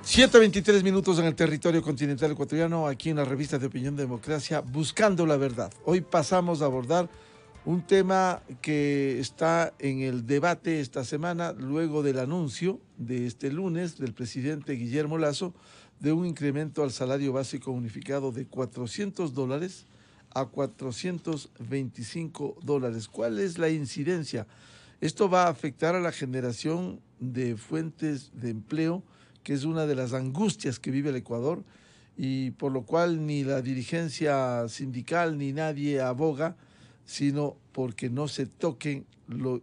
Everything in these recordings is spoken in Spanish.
7:23 en el territorio continental ecuatoriano, aquí en la revista de Opinión Democracia, buscando la verdad. Hoy pasamos a abordar un tema que está en el debate esta semana, luego del anuncio de este lunes del presidente Guillermo Lasso de un incremento al salario básico unificado de $400 a $425. ¿Cuál es la incidencia? Esto va a afectar a la generación de fuentes de empleo, que es una de las angustias que vive el Ecuador, y por lo cual ni la dirigencia sindical ni nadie aboga, sino porque no se toquen lo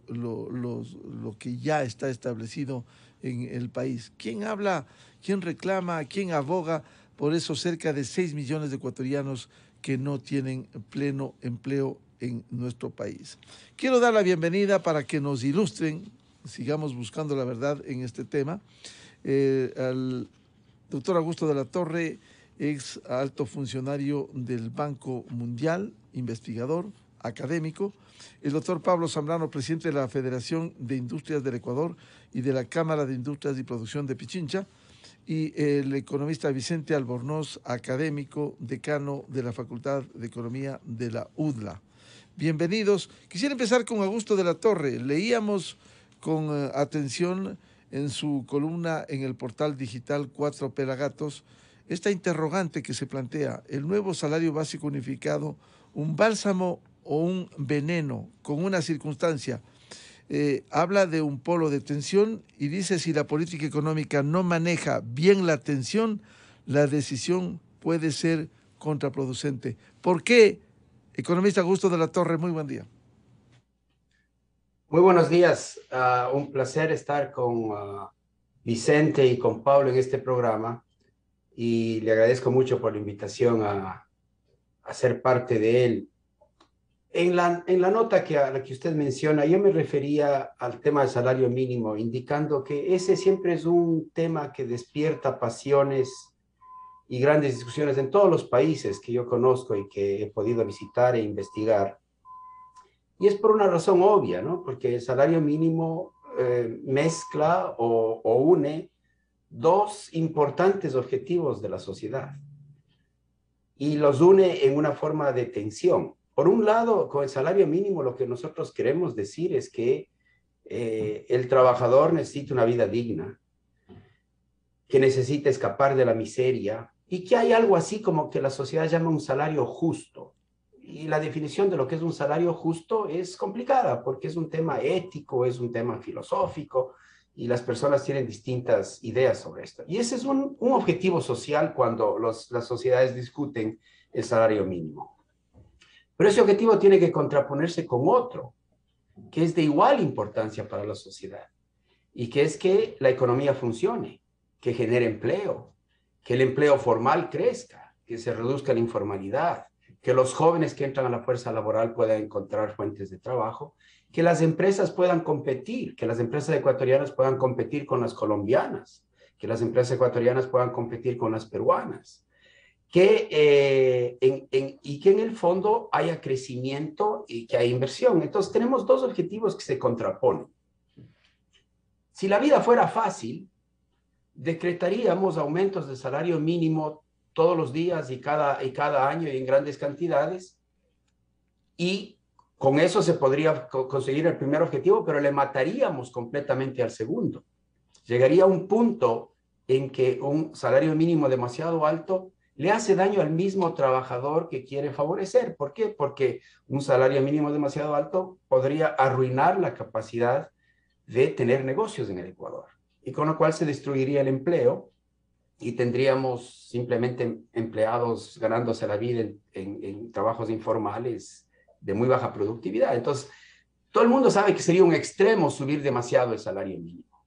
que ya está establecido en el país. ¿Quién habla, quién reclama, quién aboga por esos cerca de 6 millones de ecuatorianos que no tienen pleno empleo en nuestro país? Quiero dar la bienvenida para que nos ilustren, sigamos buscando la verdad en este tema, al doctor Augusto de la Torre, ex alto funcionario del Banco Mundial, investigador, académico, el doctor Pablo Zambrano, presidente de la Federación de Industrias del Ecuador y de la Cámara de Industrias y Producción de Pichincha, y el economista Vicente Albornoz, académico, decano de la Facultad de Economía de la UDLA. Bienvenidos. Quisiera empezar con Augusto de la Torre. Leíamos con atención en su columna en el portal digital Cuatro Pelagatos esta interrogante que se plantea: ¿el nuevo salario básico unificado, un bálsamo o un veneno con una circunstancia? Habla de un polo de tensión y dice: si la política económica no maneja bien la tensión, la decisión puede ser contraproducente. ¿Por qué? Economista Augusto de la Torre, muy buen día. Muy buenos días. Un placer estar con Vicente y con Pablo en este programa, y le agradezco mucho por la invitación a ser parte de él. En la nota a la que usted menciona, yo me refería al tema del salario mínimo, indicando que ese siempre es un tema que despierta pasiones y grandes discusiones en todos los países que yo conozco y que he podido visitar e investigar. Y es por una razón obvia, ¿no? Porque el salario mínimo mezcla o une dos importantes objetivos de la sociedad y los une en una forma de tensión. Por un lado, con el salario mínimo lo que nosotros queremos decir es que el trabajador necesita una vida digna, que necesita escapar de la miseria, y que hay algo así como que la sociedad llama un salario justo. Y la definición de lo que es un salario justo es complicada, porque es un tema ético, es un tema filosófico, y las personas tienen distintas ideas sobre esto. Y ese es un objetivo social cuando las sociedades discuten el salario mínimo. Pero ese objetivo tiene que contraponerse con otro, que es de igual importancia para la sociedad, y que es que la economía funcione, que genere empleo, que el empleo formal crezca, que se reduzca la informalidad, que los jóvenes que entran a la fuerza laboral puedan encontrar fuentes de trabajo, que las empresas puedan competir, que las empresas ecuatorianas puedan competir con las colombianas, que las empresas ecuatorianas puedan competir con las peruanas, y que en el fondo haya crecimiento y que haya inversión. Entonces tenemos dos objetivos que se contraponen. Si la vida fuera fácil, decretaríamos aumentos de salario mínimo todos los días y cada año y en grandes cantidades, y con eso se podría conseguir el primer objetivo, pero le mataríamos completamente al segundo. Llegaría a un punto en que un salario mínimo demasiado alto le hace daño al mismo trabajador que quiere favorecer. ¿Por qué? Porque un salario mínimo demasiado alto podría arruinar la capacidad de tener negocios en el Ecuador, y con lo cual se destruiría el empleo y tendríamos simplemente empleados ganándose la vida en trabajos informales de muy baja productividad. Entonces, todo el mundo sabe que sería un extremo subir demasiado el salario mínimo.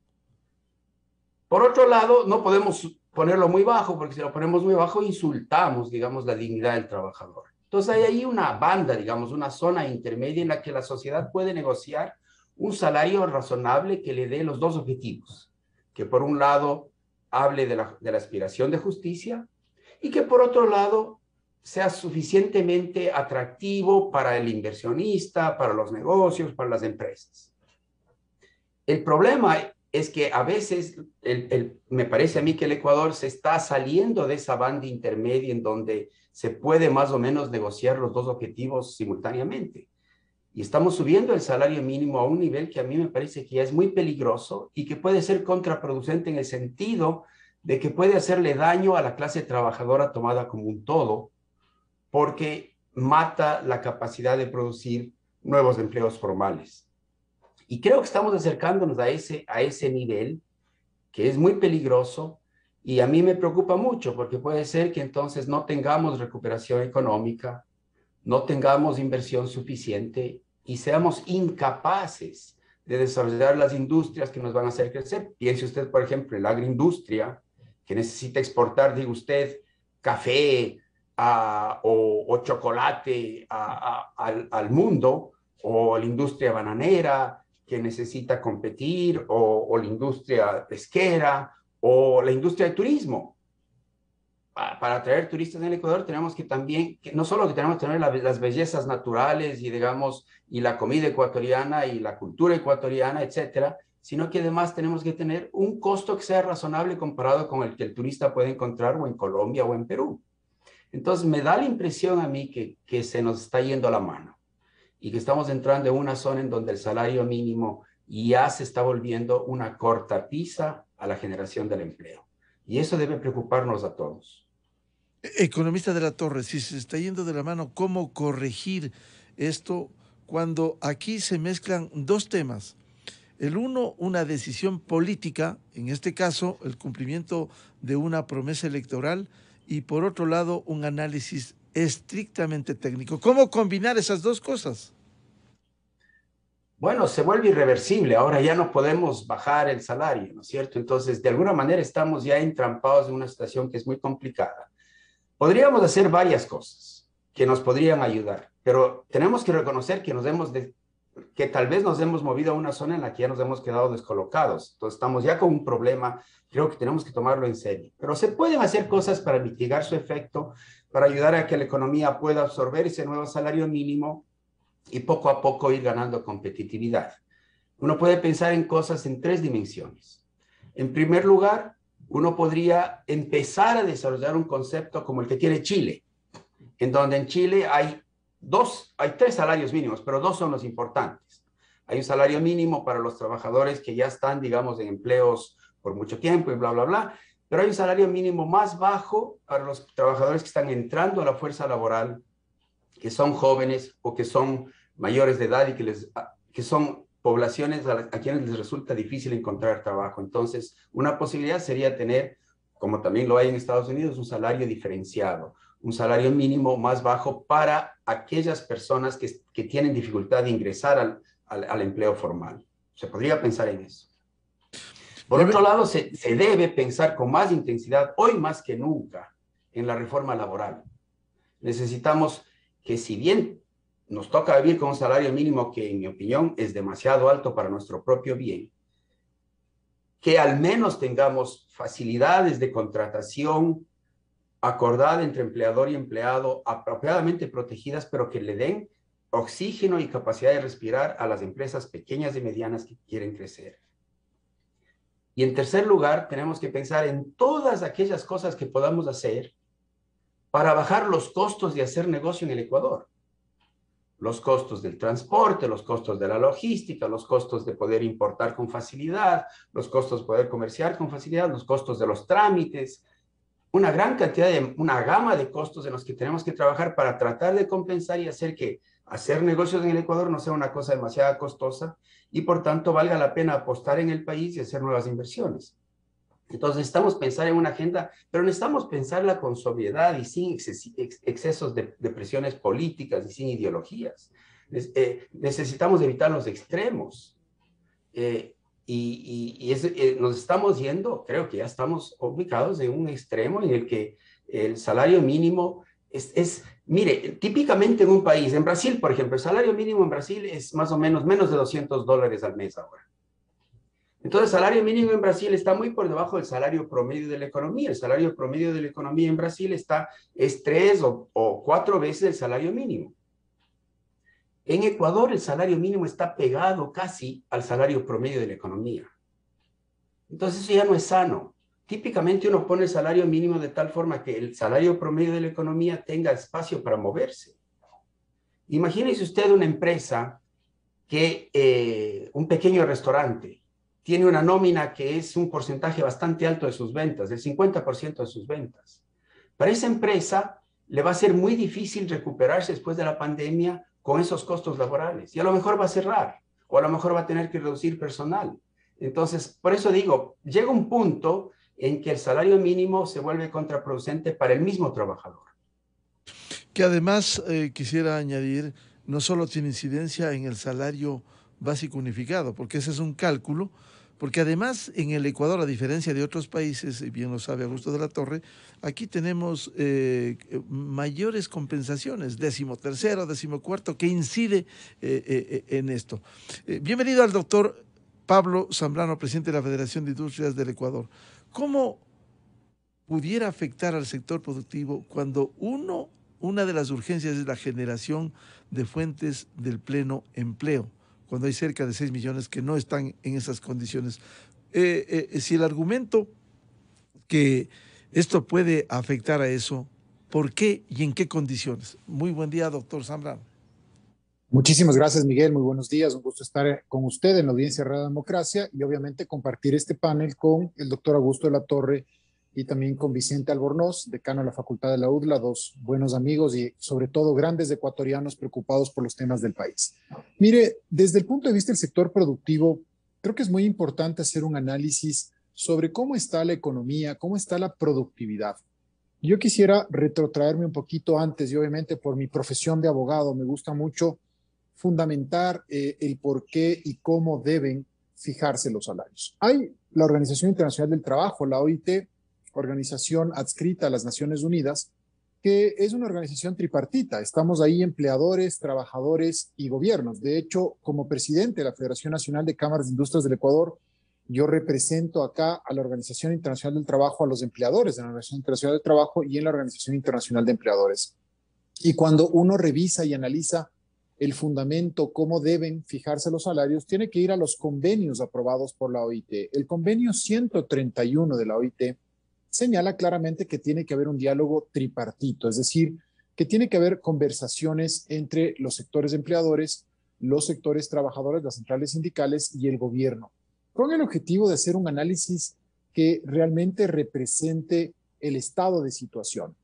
Por otro lado, no podemos ponerlo muy bajo, porque si lo ponemos muy bajo insultamos, digamos, la dignidad del trabajador. Entonces hay ahí una banda, digamos, una zona intermedia en la que la sociedad puede negociar un salario razonable que le dé los dos objetivos, que por un lado hable de la aspiración de justicia, y que por otro lado sea suficientemente atractivo para el inversionista, para los negocios, para las empresas. El problema es que a veces me parece a mí que el Ecuador se está saliendo de esa banda intermedia en donde se puede más o menos negociar los dos objetivos simultáneamente. Y estamos subiendo el salario mínimo a un nivel que a mí me parece que ya es muy peligroso y que puede ser contraproducente en el sentido de que puede hacerle daño a la clase trabajadora tomada como un todo, porque mata la capacidad de producir nuevos empleos formales. Y creo que estamos acercándonos a ese nivel que es muy peligroso y a mí me preocupa mucho porque puede ser que entonces no tengamos recuperación económica, no tengamos inversión suficiente y seamos incapaces de desarrollar las industrias que nos van a hacer crecer. Piense usted, por ejemplo, en la agroindustria, que necesita exportar, diga usted, café o chocolate al mundo, o la industria bananera, que necesita competir, o la industria pesquera, o la industria del turismo. Para atraer turistas en el Ecuador tenemos que también, no solo que tenemos que tener las bellezas naturales y digamos, y la comida ecuatoriana y la cultura ecuatoriana, etcétera, sino que además tenemos que tener un costo que sea razonable comparado con el que el turista puede encontrar o en Colombia o en Perú. Entonces me da la impresión a mí que se nos está yendo la mano y que estamos entrando en una zona en donde el salario mínimo ya se está volviendo una cortapisa a la generación del empleo. Y eso debe preocuparnos a todos. Economista de la Torre, si se está yendo de la mano, ¿cómo corregir esto cuando aquí se mezclan dos temas? El uno, una decisión política, en este caso el cumplimiento de una promesa electoral, y por otro lado un análisis estrictamente técnico. ¿Cómo combinar esas dos cosas? Bueno, se vuelve irreversible. Ahora ya no podemos bajar el salario, ¿no es cierto? Entonces, de alguna manera estamos ya entrampados en una situación que es muy complicada. Podríamos hacer varias cosas que nos podrían ayudar, pero tenemos que reconocer que que tal vez nos hemos movido a una zona en la que ya nos hemos quedado descolocados. Entonces, estamos ya con un problema, creo que tenemos que tomarlo en serio. Pero se pueden hacer cosas para mitigar su efecto, para ayudar a que la economía pueda absorber ese nuevo salario mínimo y poco a poco ir ganando competitividad. Uno puede pensar en cosas en tres dimensiones. En primer lugar, uno podría empezar a desarrollar un concepto como el que tiene Chile, en donde en Chile hay tres salarios mínimos, pero dos son los importantes. Hay un salario mínimo para los trabajadores que ya están, digamos, en empleos por mucho tiempo y bla, bla, bla, pero hay un salario mínimo más bajo para los trabajadores que están entrando a la fuerza laboral, que son jóvenes o que son mayores de edad y que son poblaciones a quienes les resulta difícil encontrar trabajo. Entonces, una posibilidad sería tener, como también lo hay en Estados Unidos, un salario diferenciado, un salario mínimo más bajo para aquellas personas que tienen dificultad de ingresar al empleo formal. Se podría pensar en eso. Por otro lado, se debe pensar con más intensidad, hoy más que nunca, en la reforma laboral. Necesitamos que, si bien nos toca vivir con un salario mínimo que, en mi opinión, es demasiado alto para nuestro propio bien, que al menos tengamos facilidades de contratación acordada entre empleador y empleado, apropiadamente protegidas, pero que le den oxígeno y capacidad de respirar a las empresas pequeñas y medianas que quieren crecer. Y en tercer lugar, tenemos que pensar en todas aquellas cosas que podamos hacer para bajar los costos de hacer negocio en el Ecuador. Los costos del transporte, los costos de la logística, los costos de poder importar con facilidad, los costos de poder comerciar con facilidad, los costos de los trámites, una gran cantidad una gama de costos en los que tenemos que trabajar para tratar de compensar y hacer que hacer negocios en el Ecuador no sea una cosa demasiado costosa y por tanto valga la pena apostar en el país y hacer nuevas inversiones. Entonces necesitamos pensar en una agenda, pero necesitamos pensarla con sobriedad y sin excesos de presiones políticas y sin ideologías. Necesitamos evitar los extremos. Nos estamos yendo, creo que ya estamos ubicados en un extremo en el que el salario mínimo mire, típicamente en un país, en Brasil, por ejemplo, el salario mínimo en Brasil es más o menos de $200 al mes ahora. Entonces, el salario mínimo en Brasil está muy por debajo del salario promedio de la economía. El salario promedio de la economía en Brasil es 3 o 4 veces el salario mínimo. En Ecuador, el salario mínimo está pegado casi al salario promedio de la economía. Entonces eso ya no es sano. Típicamente uno pone el salario mínimo de tal forma que el salario promedio de la economía tenga espacio para moverse. Imagínese usted una empresa un pequeño restaurante tiene una nómina que es un porcentaje bastante alto de sus ventas, del 50% de sus ventas. Para esa empresa le va a ser muy difícil recuperarse después de la pandemia con esos costos laborales. Y a lo mejor va a cerrar, o a lo mejor va a tener que reducir personal. Entonces, por eso digo, llega un punto en que el salario mínimo se vuelve contraproducente para el mismo trabajador. Que además quisiera añadir, no solo tiene incidencia en el salario básico unificado, porque ese es un cálculo, porque además en el Ecuador, a diferencia de otros países, y bien lo sabe Augusto de la Torre, aquí tenemos mayores compensaciones, 13º, 14º, que incide en esto. Bienvenido al doctor Pablo Zambrano, presidente de la Federación de Industrias del Ecuador. ¿Cómo pudiera afectar al sector productivo cuando una de las urgencias es la generación de fuentes del pleno empleo, cuando hay cerca de 6 millones que no están en esas condiciones? Si el argumento que esto puede afectar a eso, ¿por qué y en qué condiciones? Muy buen día, doctor Zambrano. Muchísimas gracias, Miguel. Muy buenos días. Un gusto estar con usted en la audiencia de Radio Democracia y obviamente compartir este panel con el doctor Augusto de la Torre y también con Vicente Albornoz, decano de la Facultad de la UDLA, dos buenos amigos y sobre todo grandes ecuatorianos preocupados por los temas del país. Mire, desde el punto de vista del sector productivo, creo que es muy importante hacer un análisis sobre cómo está la economía, cómo está la productividad. Yo quisiera retrotraerme un poquito antes y obviamente por mi profesión de abogado me gusta mucho fundamentar el por qué y cómo deben fijarse los salarios. Hay la Organización Internacional del Trabajo, la OIT, organización adscrita a las Naciones Unidas, que es una organización tripartita. Estamos ahí empleadores, trabajadores y gobiernos. De hecho, como presidente de la Federación Nacional de Cámaras de Industrias del Ecuador, yo represento acá a la Organización Internacional del Trabajo, a los empleadores de la Organización Internacional del Trabajo y en la Organización Internacional de Empleadores. Y cuando uno revisa y analiza el fundamento, cómo deben fijarse los salarios, tiene que ir a los convenios aprobados por la OIT. El convenio 131 de la OIT señala claramente que tiene que haber un diálogo tripartito, es decir, que tiene que haber conversaciones entre los sectores empleadores, los sectores trabajadores, las centrales sindicales y el gobierno, con el objetivo de hacer un análisis que realmente represente el estado de situación.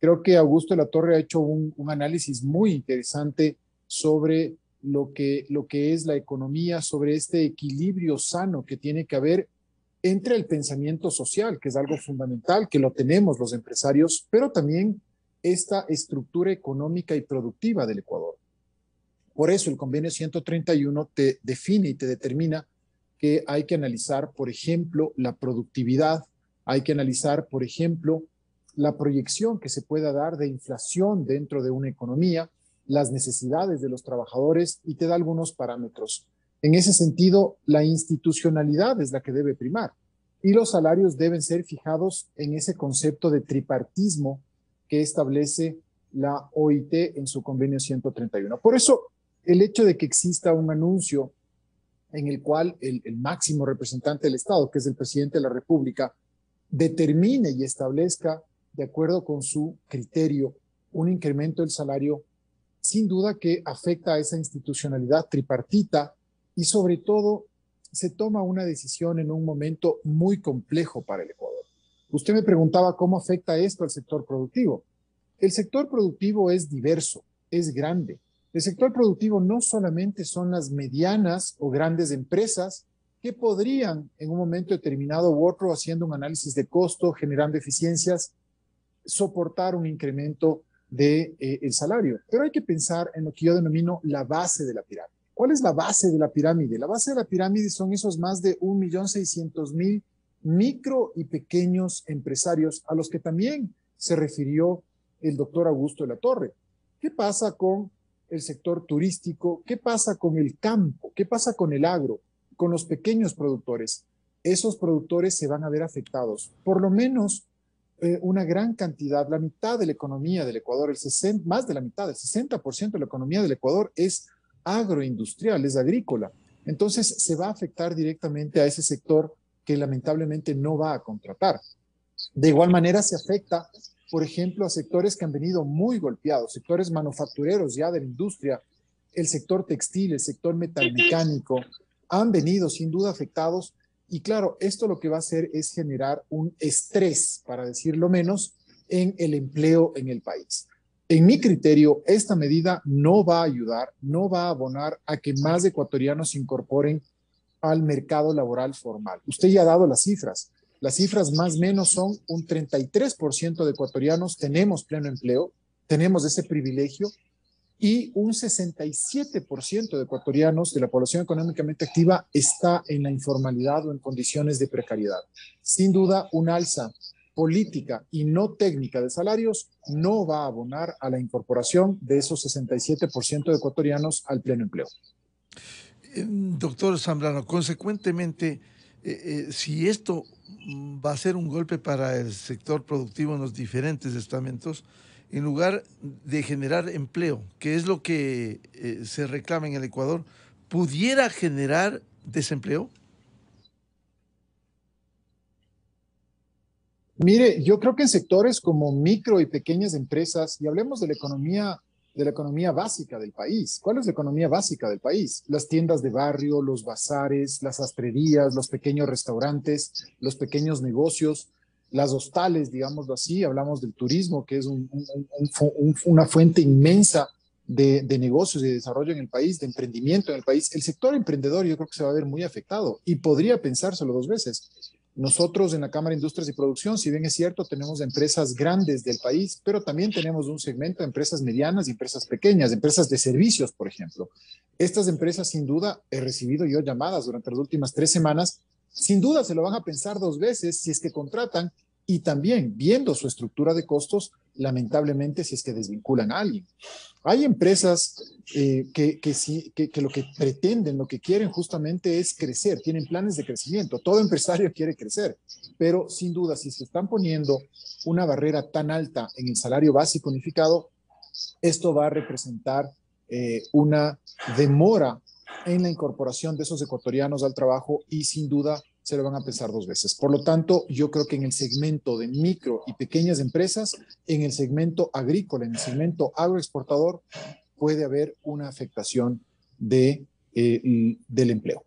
Creo que Augusto de la Torre ha hecho un análisis muy interesante sobre lo que es la economía, sobre este equilibrio sano que tiene que haber entre el pensamiento social, que es algo fundamental, que lo tenemos los empresarios, pero también esta estructura económica y productiva del Ecuador. Por eso el convenio 131 te define y te determina que hay que analizar, por ejemplo, la productividad, hay que analizar, por ejemplo, la proyección que se pueda dar de inflación dentro de una economía, las necesidades de los trabajadores y te da algunos parámetros. En ese sentido, la institucionalidad es la que debe primar y los salarios deben ser fijados en ese concepto de tripartismo que establece la OIT en su convenio 131. Por eso, el hecho de que exista un anuncio en el cual el máximo representante del Estado, que es el presidente de la República, determine y establezca, de acuerdo con su criterio, un incremento del salario, sin duda que afecta a esa institucionalidad tripartita y sobre todo se toma una decisión en un momento muy complejo para el Ecuador. Usted me preguntaba cómo afecta esto al sector productivo. El sector productivo es diverso, es grande. El sector productivo no solamente son las medianas o grandes empresas que podrían en un momento determinado u otro, haciendo un análisis de costo, generando eficiencias, soportar un incremento del salario. Pero hay que pensar en lo que yo denomino la base de la pirámide. ¿Cuál es la base de la pirámide? La base de la pirámide son esos más de 1.600.000 micro y pequeños empresarios a los que también se refirió el doctor Augusto de la Torre. ¿Qué pasa con el sector turístico? ¿Qué pasa con el campo? ¿Qué pasa con el agro? Con los pequeños productores. Esos productores se van a ver afectados. Por lo menos una gran cantidad, la mitad de la economía del Ecuador, más de la mitad, el 60% de la economía del Ecuador es agroindustrial, es agrícola. Entonces se va a afectar directamente a ese sector que lamentablemente no va a contratar. De igual manera se afecta, por ejemplo, a sectores que han venido muy golpeados, sectores manufactureros ya de la industria, el sector textil, el sector metalmecánico, han venido sin duda afectados. Y claro, esto lo que va a hacer es generar un estrés, para decirlo menos, en el empleo en el país. En mi criterio, esta medida no va a ayudar, no va a abonar a que más ecuatorianos se incorporen al mercado laboral formal. Usted ya ha dado las cifras. Las cifras más o menos son un 33% de ecuatorianos tenemos pleno empleo, tenemos ese privilegio, y un 67% de ecuatorianos de la población económicamente activa está en la informalidad o en condiciones de precariedad. Sin duda, un alza política y no técnica de salarios no va a abonar a la incorporación de esos 67% de ecuatorianos al pleno empleo. Doctor Zambrano, consecuentemente, si esto va a ser un golpe para el sector productivo en los diferentes estamentos, en lugar de generar empleo, que es lo que se reclama en el Ecuador, ¿pudiera generar desempleo? Mire, yo creo que en sectores como micro y pequeñas empresas, y hablemos de la economía básica del país. ¿Cuál es la economía básica del país? Las tiendas de barrio, los bazares, las sastrerías, los pequeños restaurantes, los pequeños negocios, las hostales, digámoslo así. Hablamos del turismo, que es una fuente inmensa de negocios y de desarrollo en el país, de emprendimiento en el país. El sector emprendedor yo creo que se va a ver muy afectado y podría pensárselo dos veces. Nosotros en la Cámara de Industrias y Producción, si bien es cierto, tenemos empresas grandes del país, pero también tenemos un segmento de empresas medianas y empresas pequeñas, empresas de servicios, por ejemplo. Estas empresas, sin duda, he recibido yo llamadas durante las últimas 3 semanas, sin duda se lo van a pensar dos veces si es que contratan y también viendo su estructura de costos, lamentablemente si es que desvinculan a alguien. Hay empresas que lo que pretenden, lo que quieren justamente es crecer, tienen planes de crecimiento. Todo empresario quiere crecer, pero sin duda, si se están poniendo una barrera tan alta en el salario básico unificado, esto va a representar una demora en la incorporación de esos ecuatorianos al trabajo y sin duda se lo van a pensar dos veces. Por lo tanto, yo creo que en el segmento de micro y pequeñas empresas, en el segmento agrícola, en el segmento agroexportador, puede haber una afectación del empleo.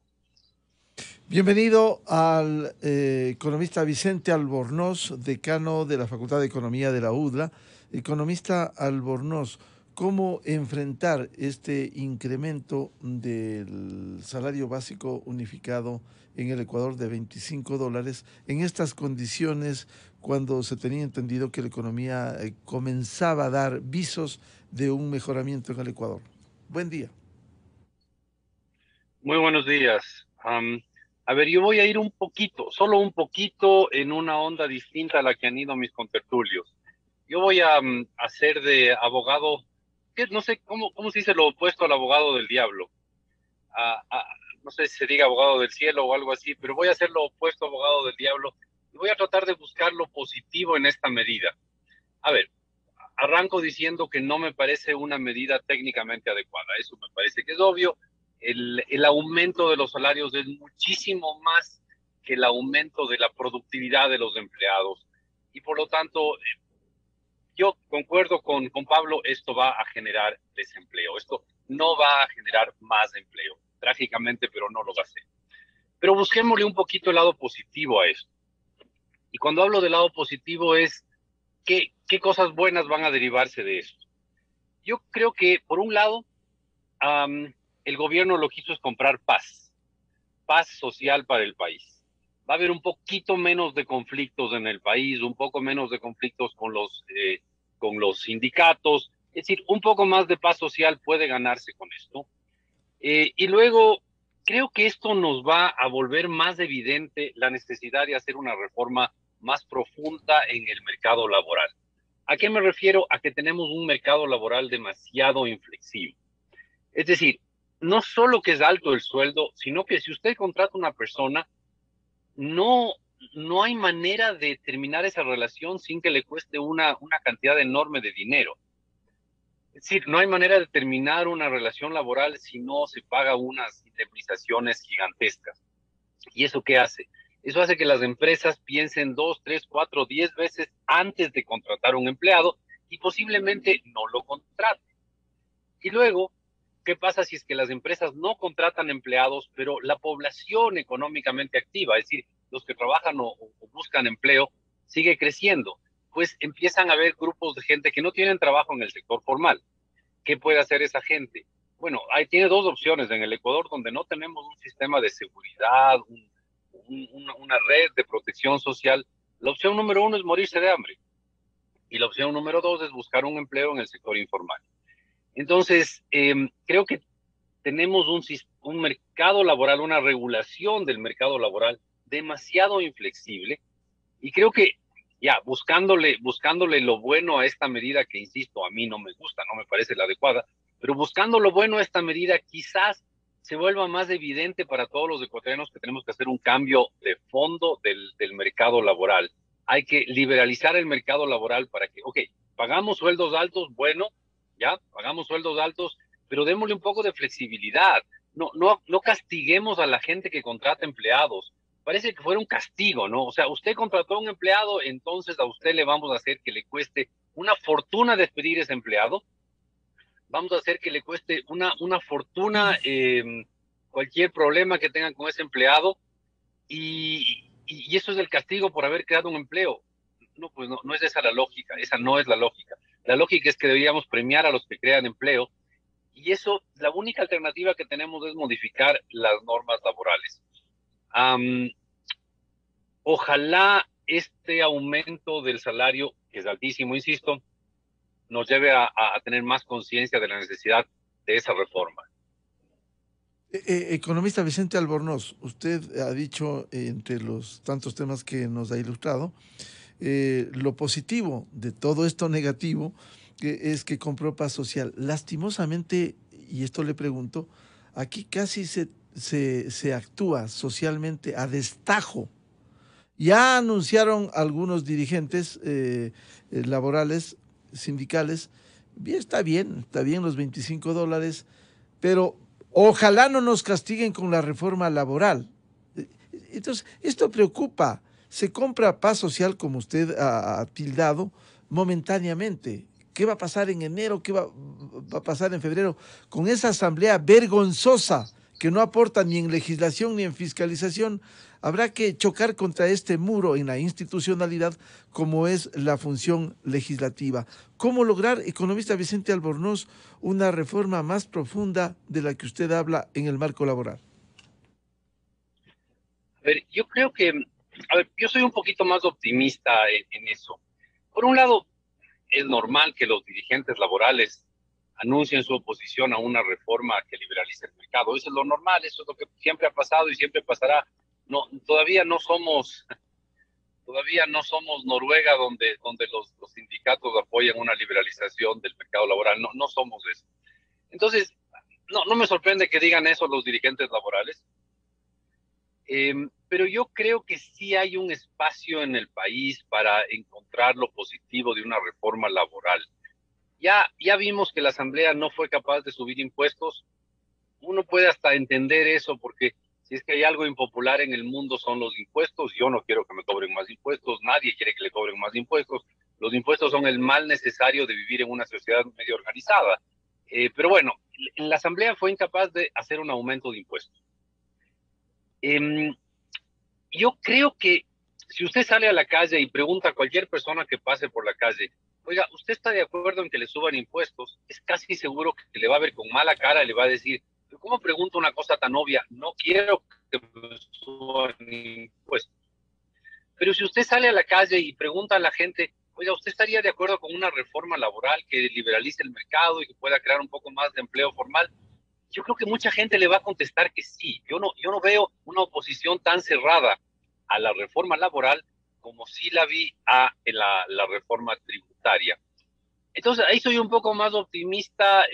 Bienvenido al economista Vicente Albornoz, decano de la Facultad de Economía de la UDLA. Economista Albornoz, ¿cómo enfrentar este incremento del salario básico unificado en el Ecuador de $25 en estas condiciones cuando se tenía entendido que la economía comenzaba a dar visos de un mejoramiento en el Ecuador? Buen día. Muy buenos días. A ver, yo voy a ir un poquito, solo un poquito, en una onda distinta a la que han ido mis contertulios. Yo voy a hacer de abogado, que no sé cómo se dice lo opuesto al abogado del diablo. No sé si se diga abogado del cielo o algo así, pero voy a hacer lo opuesto a abogado del diablo y voy a tratar de buscar lo positivo en esta medida. A ver, arranco diciendo que no me parece una medida técnicamente adecuada. Eso me parece que es obvio. El aumento de los salarios es muchísimo más que el aumento de la productividad de los empleados. Y por lo tanto, yo concuerdo con Pablo, esto va a generar desempleo. Esto no va a generar más empleo. Trágicamente, pero no lo va a hacer. Pero busquémosle un poquito el lado positivo a esto. Y cuando hablo del lado positivo es qué cosas buenas van a derivarse de esto. Yo creo que, por un lado, el gobierno lo que hizo es comprar paz social para el país. Va a haber un poquito menos de conflictos en el país, un poco menos de conflictos con los sindicatos, es decir, un poco más de paz social puede ganarse con esto. Y luego, creo que esto nos va a volver más evidente la necesidad de hacer una reforma más profunda en el mercado laboral. ¿A qué me refiero? A que tenemos un mercado laboral demasiado inflexible. Es decir, no solo que es alto el sueldo, sino que si usted contrata a una persona, no hay manera de terminar esa relación sin que le cueste una cantidad enorme de dinero. Es decir, no hay manera de terminar una relación laboral si no se paga unas indemnizaciones gigantescas. ¿Y eso qué hace? Eso hace que las empresas piensen 2, 3, 4, 10 veces antes de contratar a un empleado y posiblemente no lo contraten. Y luego, ¿qué pasa si es que las empresas no contratan empleados, pero la población económicamente activa, es decir, los que trabajan o buscan empleo, sigue creciendo? Pues empiezan a haber grupos de gente que no tienen trabajo en el sector formal. ¿Qué puede hacer esa gente? Bueno, tiene dos opciones en el Ecuador, donde no tenemos un sistema de seguridad, una red de protección social. La opción número uno es morirse de hambre. Y la opción número dos es buscar un empleo en el sector informal. Entonces, creo que tenemos un mercado laboral, una regulación del mercado laboral demasiado inflexible, y creo que ya buscándole lo bueno a esta medida, que insisto, a mí no me gusta, no me parece la adecuada, pero buscando lo bueno a esta medida, quizás se vuelva más evidente para todos los ecuatorianos que tenemos que hacer un cambio de fondo del mercado laboral. Hay que liberalizar el mercado laboral para que, ok, pagamos sueldos altos, bueno, ya, pagamos sueldos altos, pero démosle un poco de flexibilidad. No castiguemos a la gente que contrata empleados. Parece que fuera un castigo, ¿no? O sea, usted contrató a un empleado, entonces a usted le vamos a hacer que le cueste una fortuna despedir a ese empleado. Vamos a hacer que le cueste una fortuna cualquier problema que tengan con ese empleado, y eso es el castigo por haber creado un empleo. No, pues no es esa la lógica, esa no es la lógica. La lógica es que deberíamos premiar a los que crean empleo, y eso, la única alternativa que tenemos es modificar las normas laborales. Ojalá este aumento del salario, que es altísimo, insisto, nos lleve a tener más conciencia de la necesidad de esa reforma. Economista Vicente Albornoz, usted ha dicho, entre los tantos temas que nos ha ilustrado, lo positivo de todo esto negativo es que compró paz social. Lastimosamente, y esto le pregunto, aquí casi se actúa socialmente a destajo. Ya anunciaron algunos dirigentes laborales, sindicales, está bien los $25, pero ojalá no nos castiguen con la reforma laboral. Entonces, esto preocupa. Se compra paz social, como usted ha tildado, momentáneamente. ¿Qué va a pasar en enero? ¿Qué va a pasar en febrero? Con esa asamblea vergonzosa que no aporta ni en legislación ni en fiscalización, habrá que chocar contra este muro en la institucionalidad como es la función legislativa. ¿Cómo lograr, economista Vicente Albornoz, una reforma más profunda de la que usted habla en el marco laboral? A ver, yo creo que, yo soy un poquito más optimista en eso. Por un lado, es normal que los dirigentes laborales anuncien su oposición a una reforma que liberalice el mercado. Eso es lo normal, eso es lo que siempre ha pasado y siempre pasará. No, todavía no somos Noruega, donde los sindicatos apoyan una liberalización del mercado laboral. No somos eso. Entonces, no me sorprende que digan eso los dirigentes laborales. Pero yo creo que sí hay un espacio en el país para encontrar lo positivo de una reforma laboral. Ya vimos que la Asamblea no fue capaz de subir impuestos. Uno puede hasta entender eso, porque si es que hay algo impopular en el mundo son los impuestos. Yo no quiero que me cobren más impuestos, nadie quiere que le cobren más impuestos. Los impuestos son el mal necesario de vivir en una sociedad medio organizada. Pero bueno, la Asamblea fue incapaz de hacer un aumento de impuestos. Yo creo que si usted sale a la calle y pregunta a cualquier persona que pase por la calle, oiga, ¿usted está de acuerdo en que le suban impuestos? Es casi seguro que le va a ver con mala cara y le va a decir, ¿pero cómo pregunto una cosa tan obvia? No quiero que me suban impuestos. Pero si usted sale a la calle y pregunta a la gente, oiga, ¿usted estaría de acuerdo con una reforma laboral que liberalice el mercado y que pueda crear un poco más de empleo formal? Yo creo que mucha gente le va a contestar que sí. Yo no veo una oposición tan cerrada a la reforma laboral como sí la vi a la reforma tributaria. Entonces, ahí soy un poco más optimista.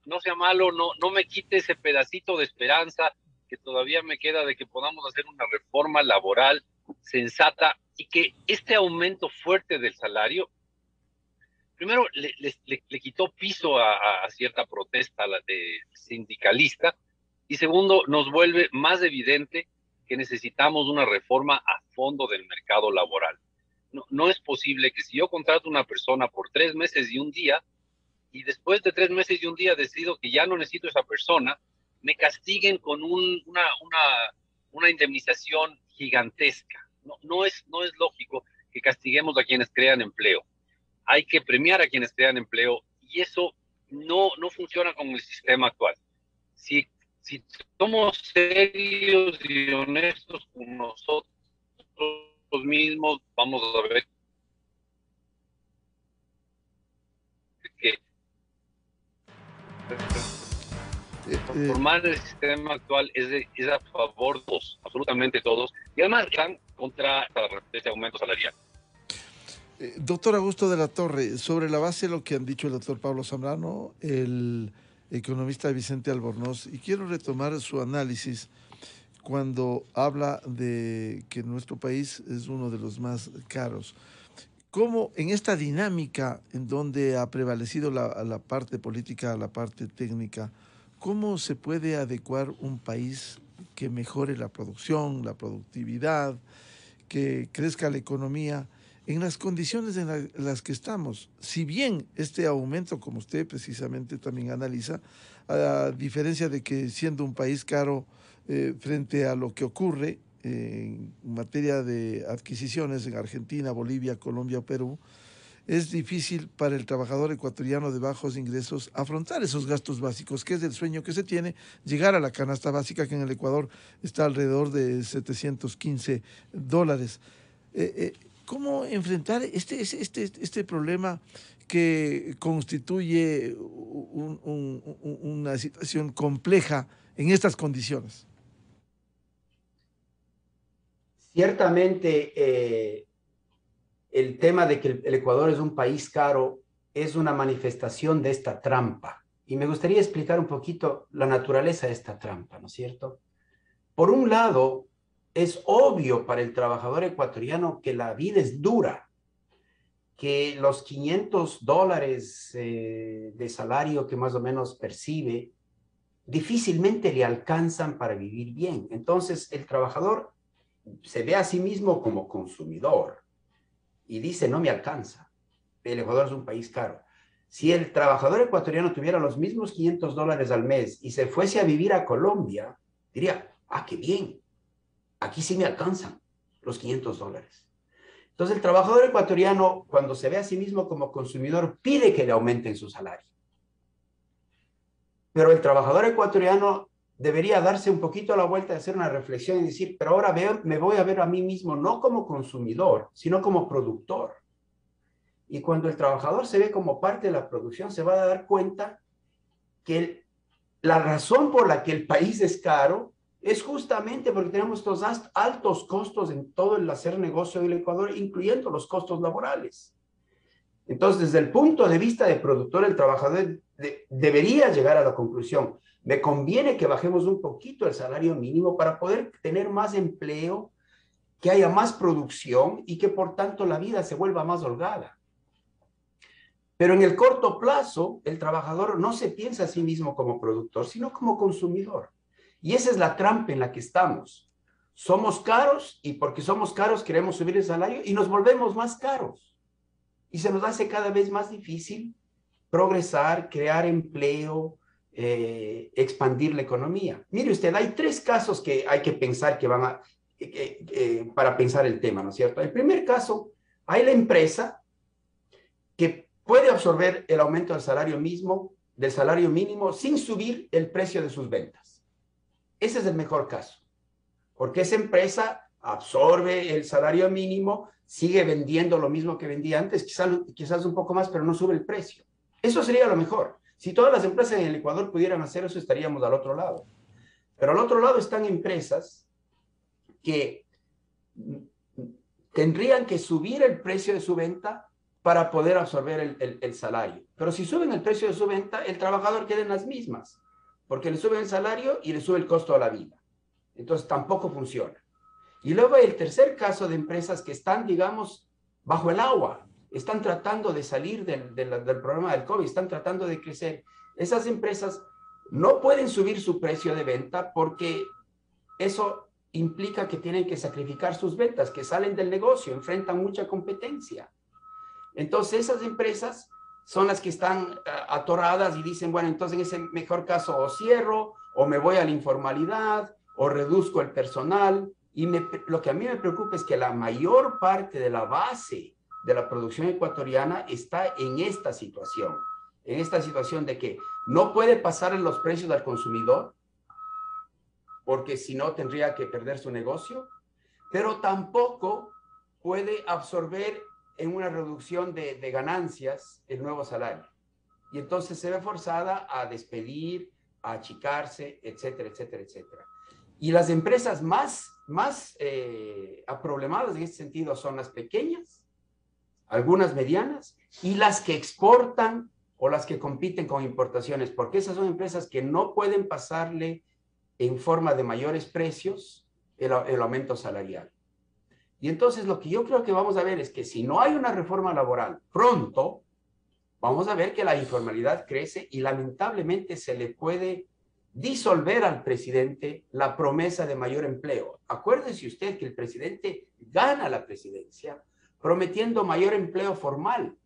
No sea malo, no me quite ese pedacito de esperanza que todavía me queda de que podamos hacer una reforma laboral sensata y que este aumento fuerte del salario, primero, le quitó piso a cierta protesta de sindicalista, y segundo, nos vuelve más evidente que necesitamos una reforma a fondo del mercado laboral. No es posible que si yo contrato a una persona por 3 meses y un día, y después de 3 meses y un día decido que ya no necesito a esa persona, me castiguen con una indemnización gigantesca. No es lógico que castiguemos a quienes crean empleo. Hay que premiar a quienes crean empleo, y eso no funciona con el sistema actual. Si somos serios y honestos con nosotros mismos, vamos a ver que transformar el sistema actual es a favor de todos, absolutamente todos, y además están contra este aumento salarial. Doctor Augusto de la Torre, sobre la base de lo que han dicho el doctor Pablo Zambrano, el economista Vicente Albornoz, y quiero retomar su análisis cuando habla de que nuestro país es uno de los más caros. ¿Cómo en esta dinámica en donde ha prevalecido la parte política a la parte técnica, cómo se puede adecuar un país que mejore la producción, la productividad, que crezca la economía en las condiciones en las que estamos? Si bien este aumento, como usted precisamente también analiza, a diferencia de que siendo un país caro frente a lo que ocurre en materia de adquisiciones en Argentina, Bolivia, Colombia, Perú, es difícil para el trabajador ecuatoriano de bajos ingresos afrontar esos gastos básicos, que es el sueño que se tiene, llegar a la canasta básica, que en el Ecuador está alrededor de $715. ¿Cómo enfrentar este problema que constituye una situación compleja en estas condiciones? Ciertamente, el tema de que el Ecuador es un país caro es una manifestación de esta trampa. Y me gustaría explicar un poquito la naturaleza de esta trampa, ¿no es cierto? Por un lado, es obvio para el trabajador ecuatoriano que la vida es dura, que los $500 de salario que más o menos percibe difícilmente le alcanzan para vivir bien. Entonces, el trabajador se ve a sí mismo como consumidor y dice, no me alcanza. El Ecuador es un país caro. Si el trabajador ecuatoriano tuviera los mismos $500 al mes y se fuese a vivir a Colombia, diría, ah, qué bien, aquí sí me alcanzan los $500. Entonces el trabajador ecuatoriano, cuando se ve a sí mismo como consumidor, pide que le aumenten su salario. Pero el trabajador ecuatoriano debería darse un poquito la vuelta, de hacer una reflexión y decir, pero ahora me voy a ver a mí mismo no como consumidor, sino como productor. Y cuando el trabajador se ve como parte de la producción, se va a dar cuenta que la razón por la que el país es caro es justamente porque tenemos estos altos costos en todo el hacer negocio del Ecuador, incluyendo los costos laborales. Entonces, desde el punto de vista de productor, el trabajador debería llegar a la conclusión, me conviene que bajemos un poquito el salario mínimo para poder tener más empleo, que haya más producción y que por tanto la vida se vuelva más holgada. Pero en el corto plazo, el trabajador no se piensa a sí mismo como productor, sino como consumidor. Y esa es la trampa en la que estamos. Somos caros y porque somos caros queremos subir el salario y nos volvemos más caros. Y se nos hace cada vez más difícil progresar, crear empleo, expandir la economía. Mire usted, hay 3 casos que hay que pensar que van a, para pensar el tema, ¿no es cierto? El primer caso, hay la empresa que puede absorber el aumento del salario mínimo sin subir el precio de sus ventas. Ese es el mejor caso, porque esa empresa absorbe el salario mínimo, sigue vendiendo lo mismo que vendía antes, quizás un poco más, pero no sube el precio. Eso sería lo mejor. Si todas las empresas en el Ecuador pudieran hacer eso, estaríamos al otro lado. Pero al otro lado están empresas que tendrían que subir el precio de su venta para poder absorber el salario. Pero si suben el precio de su venta, el trabajador queda en las mismas, porque le suben el salario y le sube el costo de la vida. Entonces tampoco funciona. Y luego hay el tercer caso de empresas que están, digamos, bajo el agua, están tratando de salir del problema del COVID, están tratando de crecer. Esas empresas no pueden subir su precio de venta porque eso implica que tienen que sacrificar sus ventas, que salen del negocio, enfrentan mucha competencia. Entonces esas empresas son las que están atoradas y dicen, bueno, entonces en ese mejor caso o cierro, o me voy a la informalidad, o reduzco el personal. Y lo que a mí me preocupa es que la mayor parte de la base de la producción ecuatoriana está en esta situación de que no puede pasar en los precios al consumidor, porque si no tendría que perder su negocio, pero tampoco puede absorber en una reducción de ganancias el nuevo salario. Y entonces se ve forzada a despedir, a achicarse, etcétera, etcétera, etcétera. Y las empresas más aproblemadas en este sentido son las pequeñas, algunas medianas, y las que exportan o las que compiten con importaciones, porque esas son empresas que no pueden pasarle en forma de mayores precios el aumento salarial. Y entonces lo que yo creo que vamos a ver es que si no hay una reforma laboral pronto, vamos a ver que la informalidad crece y lamentablemente se le puede disolver al presidente la promesa de mayor empleo. Acuérdese usted que el presidente gana la presidencia prometiendo mayor empleo formal,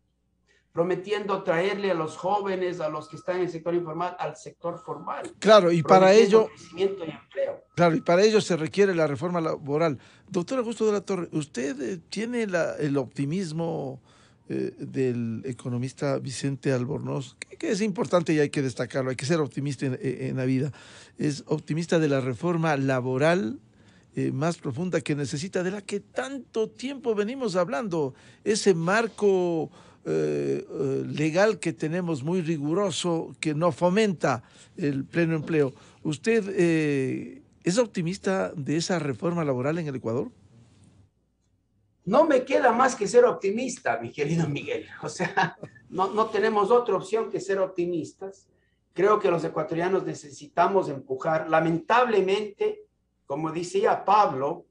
prometiendo traerle a los jóvenes, a los que están en el sector informal, al sector formal. Claro, y para ello, crecimiento y empleo. Claro, y para ello se requiere la reforma laboral. Doctor Augusto de la Torre, ¿usted tiene el optimismo del economista Vicente Albornoz, que es importante y hay que destacarlo, hay que ser optimista en la vida? Es optimista de la reforma laboral más profunda que necesita, de la que tanto tiempo venimos hablando, ese marco legal que tenemos muy riguroso, que no fomenta el pleno empleo. ¿Usted es optimista de esa reforma laboral en el Ecuador? No me queda más que ser optimista, mi querido Miguel. O sea, no tenemos otra opción que ser optimistas. Creo que los ecuatorianos necesitamos empujar. Lamentablemente, como decía Pablo,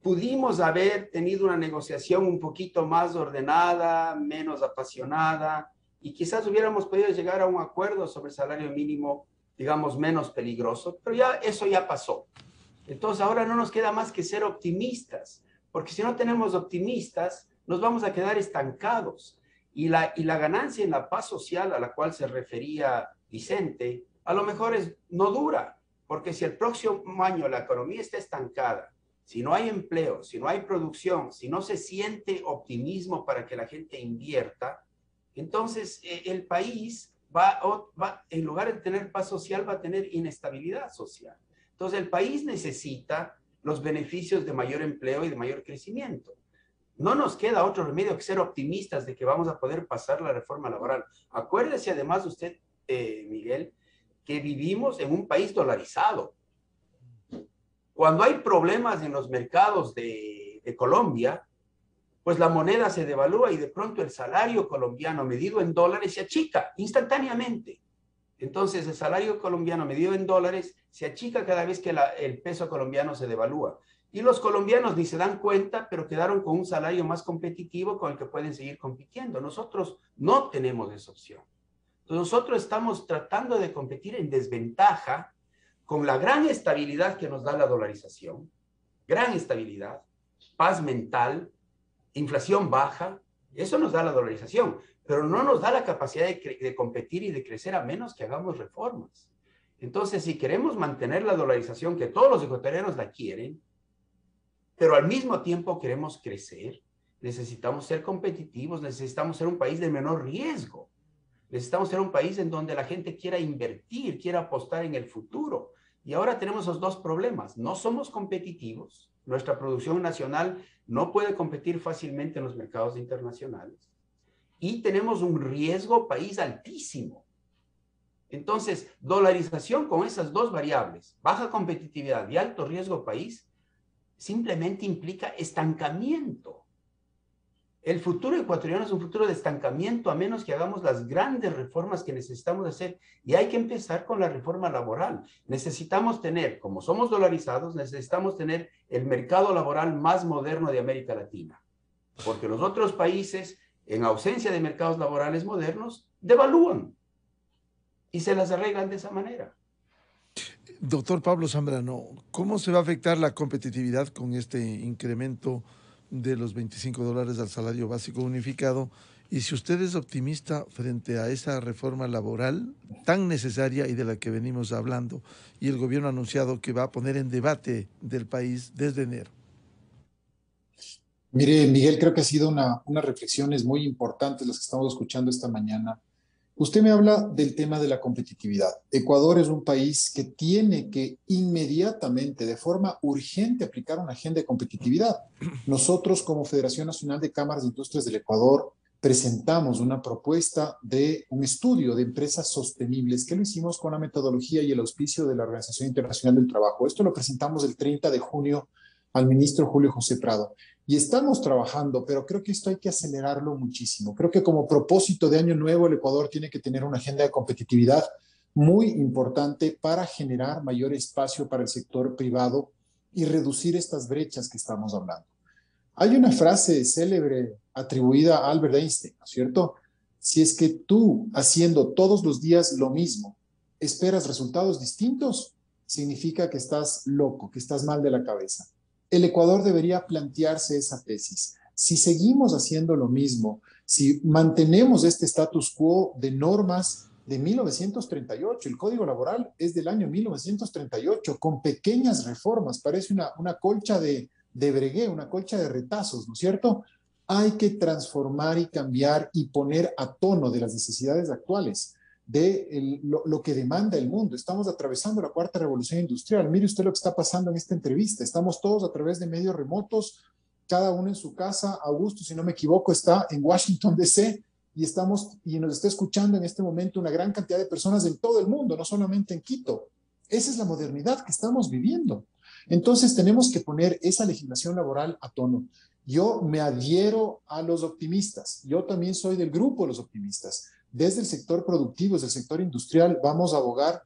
pudimos haber tenido una negociación un poquito más ordenada, menos apasionada, y quizás hubiéramos podido llegar a un acuerdo sobre el salario mínimo, digamos, menos peligroso, pero ya eso ya pasó. Entonces ahora no nos queda más que ser optimistas, porque si no tenemos optimistas, nos vamos a quedar estancados. Y la ganancia en la paz social a la cual se refería Vicente, a lo mejor no dura, porque si el próximo año la economía está estancada, si no hay empleo, si no hay producción, si no se siente optimismo para que la gente invierta, entonces el país en lugar de tener paz social, va a tener inestabilidad social. Entonces el país necesita los beneficios de mayor empleo y de mayor crecimiento. No nos queda otro remedio que ser optimistas de que vamos a poder pasar la reforma laboral. Acuérdese además usted, Miguel, que vivimos en un país dolarizado. Cuando hay problemas en los mercados de Colombia, pues la moneda se devalúa y de pronto el salario colombiano medido en dólares se achica instantáneamente. Entonces el salario colombiano medido en dólares se achica cada vez que el peso colombiano se devalúa. Y los colombianos ni se dan cuenta, pero quedaron con un salario más competitivo con el que pueden seguir compitiendo. Nosotros no tenemos esa opción. Entonces nosotros estamos tratando de competir en desventaja con la gran estabilidad que nos da la dolarización, gran estabilidad, paz mental, inflación baja, eso nos da la dolarización, pero no nos da la capacidad de competir y de crecer a menos que hagamos reformas. Entonces, si queremos mantener la dolarización, que todos los ecuatorianos la quieren, pero al mismo tiempo queremos crecer, necesitamos ser competitivos, necesitamos ser un país de menor riesgo, necesitamos ser un país en donde la gente quiera invertir, quiera apostar en el futuro. Y ahora tenemos esos dos problemas. No somos competitivos. Nuestra producción nacional no puede competir fácilmente en los mercados internacionales. Y tenemos un riesgo país altísimo. Entonces, dolarización con esas dos variables, baja competitividad y alto riesgo país, simplemente implica estancamiento. El futuro ecuatoriano es un futuro de estancamiento a menos que hagamos las grandes reformas que necesitamos hacer. Y hay que empezar con la reforma laboral. Necesitamos tener, como somos dolarizados, necesitamos tener el mercado laboral más moderno de América Latina. Porque los otros países, en ausencia de mercados laborales modernos, devalúan. Y se las arreglan de esa manera. Doctor Pablo Zambrano, ¿cómo se va a afectar la competitividad con este incremento de los $25 al salario básico unificado? Y si usted es optimista frente a esa reforma laboral tan necesaria y de la que venimos hablando, y el gobierno ha anunciado que va a poner en debate del país desde enero. Mire, Miguel, creo que ha sido unas reflexiones muy importantes las que estamos escuchando esta mañana. Usted me habla del tema de la competitividad. Ecuador es un país que tiene que inmediatamente, de forma urgente, aplicar una agenda de competitividad. Nosotros, como Federación Nacional de Cámaras de Industrias del Ecuador, presentamos una propuesta de un estudio de empresas sostenibles que lo hicimos con la metodología y el auspicio de la Organización Internacional del Trabajo. Esto lo presentamos el 30 de junio al ministro Julio José Prado. Y estamos trabajando, pero creo que esto hay que acelerarlo muchísimo. Creo que como propósito de año nuevo, el Ecuador tiene que tener una agenda de competitividad muy importante para generar mayor espacio para el sector privado y reducir estas brechas que estamos hablando. Hay una frase célebre atribuida a Albert Einstein, ¿no es cierto? Si es que tú, haciendo todos los días lo mismo, esperas resultados distintos, significa que estás loco, que estás mal de la cabeza. El Ecuador debería plantearse esa tesis. Si seguimos haciendo lo mismo, si mantenemos este status quo de normas de 1938, el Código Laboral es del año 1938, con pequeñas reformas, parece una colcha de breguet, una colcha de retazos, ¿no es cierto? Hay que transformar y cambiar y poner a tono de las necesidades actuales, de lo que demanda el mundo. Estamos atravesando la cuarta revolución industrial. Mire usted lo que está pasando en esta entrevista. Estamos todos a través de medios remotos, cada uno en su casa. Augusto, si no me equivoco, está en Washington, D.C., y nos está escuchando en este momento una gran cantidad de personas en todo el mundo, no solamente en Quito. Esa es la modernidad que estamos viviendo. Entonces tenemos que poner esa legislación laboral a tono. Yo me adhiero a los optimistas. Yo también soy del grupo de los optimistas. Desde el sector productivo, desde el sector industrial, vamos a abogar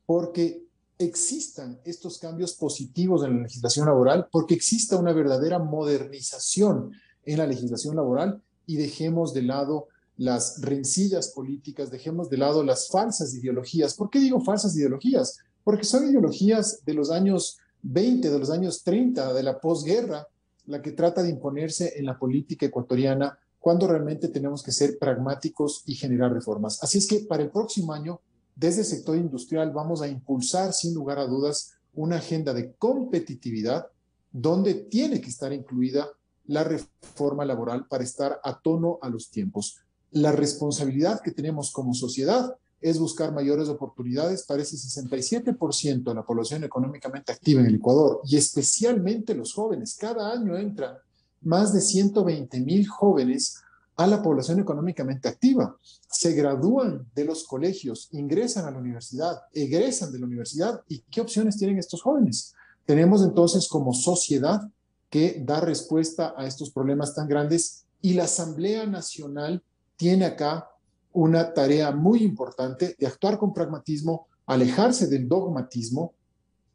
porque existan estos cambios positivos en la legislación laboral, porque exista una verdadera modernización en la legislación laboral y dejemos de lado las rencillas políticas, dejemos de lado las falsas ideologías. ¿Por qué digo falsas ideologías? Porque son ideologías de los años 20, de los años 30, de la posguerra, la que trata de imponerse en la política ecuatoriana cuando realmente tenemos que ser pragmáticos y generar reformas. Así es que para el próximo año, desde el sector industrial, vamos a impulsar, sin lugar a dudas, una agenda de competitividad donde tiene que estar incluida la reforma laboral para estar a tono a los tiempos. La responsabilidad que tenemos como sociedad es buscar mayores oportunidades para ese 67% de la población económicamente activa en el Ecuador, y especialmente los jóvenes. Cada año entran más de 120,000 jóvenes a la población económicamente activa. Se gradúan de los colegios, ingresan a la universidad, egresan de la universidad. ¿Y qué opciones tienen estos jóvenes? Tenemos entonces como sociedad que dar respuesta a estos problemas tan grandes, y la Asamblea Nacional tiene acá una tarea muy importante de actuar con pragmatismo, alejarse del dogmatismo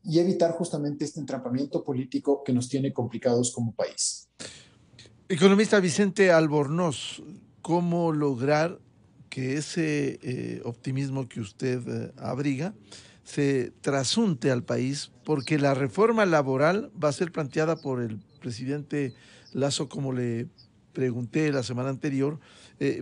y evitar justamente este entrampamiento político que nos tiene complicados como país. Economista Vicente Albornoz, ¿cómo lograr que ese optimismo que usted abriga se trasunte al país? Porque la reforma laboral va a ser planteada por el presidente Lasso, como le pregunté la semana anterior,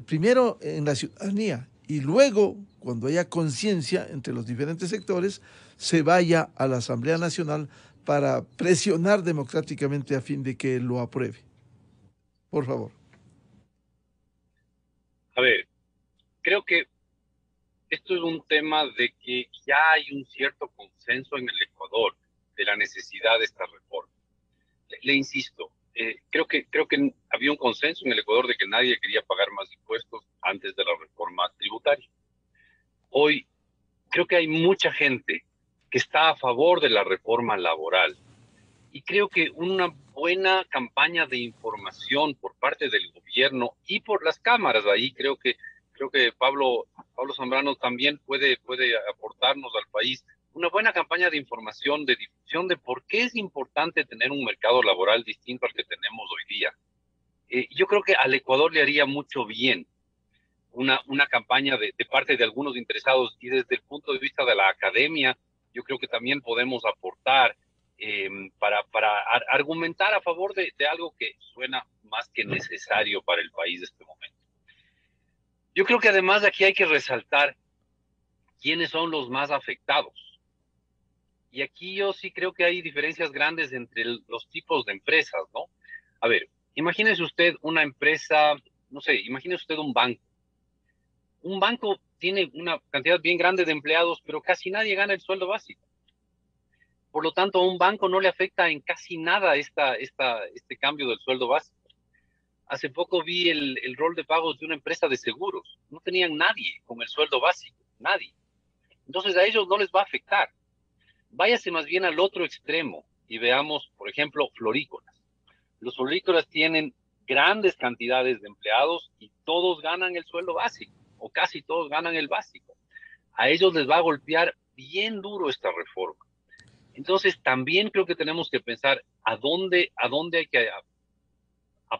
primero en la ciudadanía y luego, cuando haya conciencia entre los diferentes sectores, se vaya a la Asamblea Nacional para presionar democráticamente a fin de que lo apruebe. Por favor. A ver, creo que esto es un tema de que ya hay un cierto consenso en el Ecuador de la necesidad de esta reforma. Le insisto, creo que había un consenso en el Ecuador de que nadie quería pagar más impuestos antes de la reforma tributaria. Hoy creo que hay mucha gente que está a favor de la reforma laboral, y creo que una buena campaña de información por parte del gobierno y por las cámaras, ahí creo que Pablo Zambrano también puede aportarnos al país una buena campaña de información, de difusión de por qué es importante tener un mercado laboral distinto al que tenemos hoy día. Yo creo que al Ecuador le haría mucho bien una campaña de parte de algunos interesados, y desde el punto de vista de la academia, yo creo que también podemos aportar para argumentar a favor de algo que suena más que necesario para el país de este momento. Yo creo que además de aquí hay que resaltar quiénes son los más afectados. Y aquí yo sí creo que hay diferencias grandes entre los tipos de empresas, ¿no? A ver, imagínese usted una empresa, no sé, imagínese usted un banco. Un banco tiene una cantidad bien grande de empleados, pero casi nadie gana el sueldo básico. Por lo tanto, a un banco no le afecta en casi nada este cambio del sueldo básico. Hace poco vi el rol de pagos de una empresa de seguros. No tenían nadie con el sueldo básico, nadie. Entonces a ellos no les va a afectar. Váyase más bien al otro extremo y veamos, por ejemplo, florícolas. Los florícolas tienen grandes cantidades de empleados y todos ganan el sueldo básico, o casi todos ganan el básico. A ellos les va a golpear bien duro esta reforma. Entonces también creo que tenemos que pensar a dónde hay que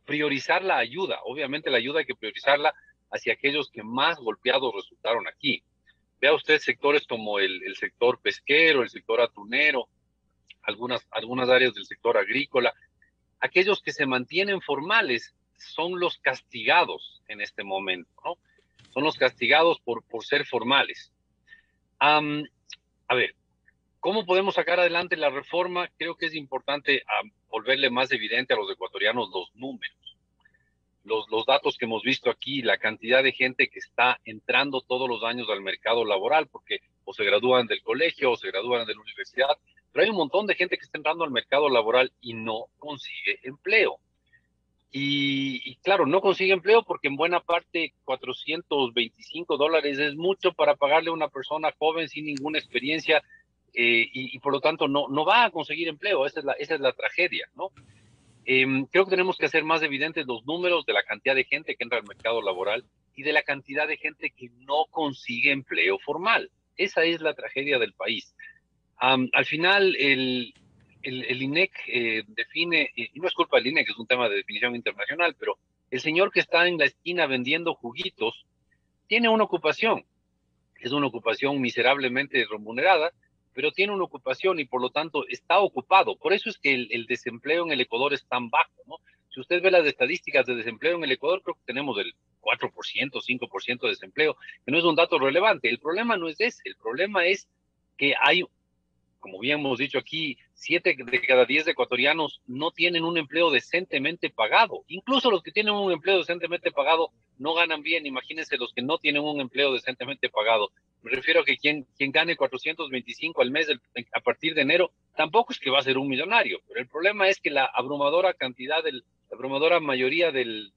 priorizar la ayuda. Obviamente la ayuda hay que priorizarla hacia aquellos que más golpeados resultaron aquí. Vea usted sectores como el sector pesquero, el sector atunero, algunas áreas del sector agrícola. Aquellos que se mantienen formales son los castigados en este momento, ¿no? Son los castigados por ser formales. A ver, ¿cómo podemos sacar adelante la reforma? Creo que es importante volverle más evidente a los ecuatorianos los números. Los datos que hemos visto aquí, la cantidad de gente que está entrando todos los años al mercado laboral, porque o se gradúan del colegio o se gradúan de la universidad, pero hay un montón de gente que está entrando al mercado laboral y no consigue empleo. Y claro, no consigue empleo porque en buena parte $425 es mucho para pagarle a una persona joven sin ninguna experiencia y por lo tanto no va a conseguir empleo. Esa es la tragedia, ¿no? Creo que tenemos que hacer más evidentes los números de la cantidad de gente que entra al mercado laboral y de la cantidad de gente que no consigue empleo formal. Esa es la tragedia del país. Al final, el INEC define, y no es culpa del INEC, es un tema de definición internacional, pero el señor que está en la esquina vendiendo juguitos tiene una ocupación. Es una ocupación miserablemente remunerada, pero tiene una ocupación y por lo tanto está ocupado. Por eso es que el desempleo en el Ecuador es tan bajo, ¿no? Si usted ve las estadísticas de desempleo en el Ecuador, creo que tenemos el 4%, 5% de desempleo, que no es un dato relevante. El problema no es ese, el problema es que hay, como bien hemos dicho aquí, 7 de cada 10 ecuatorianos no tienen un empleo decentemente pagado. Incluso los que tienen un empleo decentemente pagado no ganan bien. Imagínense los que no tienen un empleo decentemente pagado. Me refiero a que quien gane 425 al mes a partir de enero, tampoco es que va a ser un millonario, pero el problema es que la abrumadora mayoría de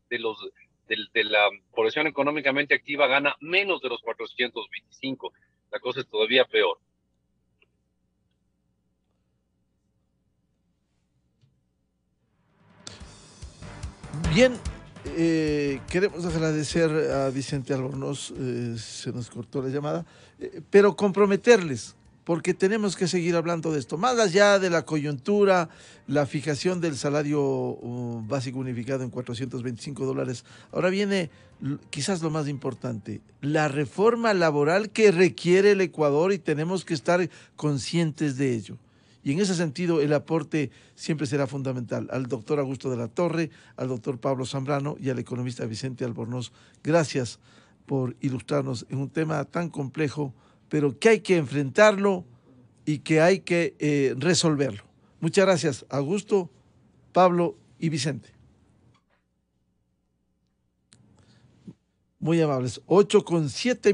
la población económicamente activa gana menos de los 425. La cosa es todavía peor. Bien, queremos agradecer a Vicente Albornoz, se nos cortó la llamada, pero comprometerles, porque tenemos que seguir hablando de esto, más allá de la coyuntura, la fijación del salario básico unificado en $425. Ahora viene quizás lo más importante, la reforma laboral que requiere el Ecuador y tenemos que estar conscientes de ello. Y en ese sentido el aporte siempre será fundamental. Al doctor Augusto de la Torre, al doctor Pablo Zambrano y al economista Vicente Albornoz, gracias por ilustrarnos en un tema tan complejo, pero que hay que enfrentarlo y que hay que resolverlo. Muchas gracias, Augusto, Pablo y Vicente. Muy amables. 8:07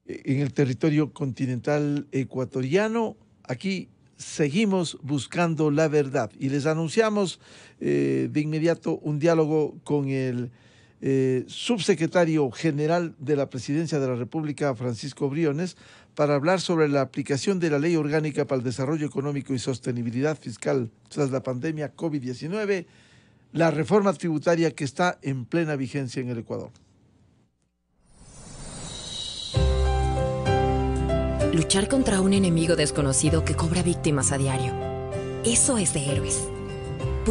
en el territorio continental ecuatoriano. Aquí seguimos buscando la verdad y les anunciamos de inmediato un diálogo con el subsecretario general de la Presidencia de la República, Francisco Briones, para hablar sobre la aplicación de la Ley Orgánica para el Desarrollo Económico y Sostenibilidad Fiscal tras la pandemia COVID-19, la reforma tributaria que está en plena vigencia en el Ecuador. Luchar contra un enemigo desconocido que cobra víctimas a diario. Eso es de héroes.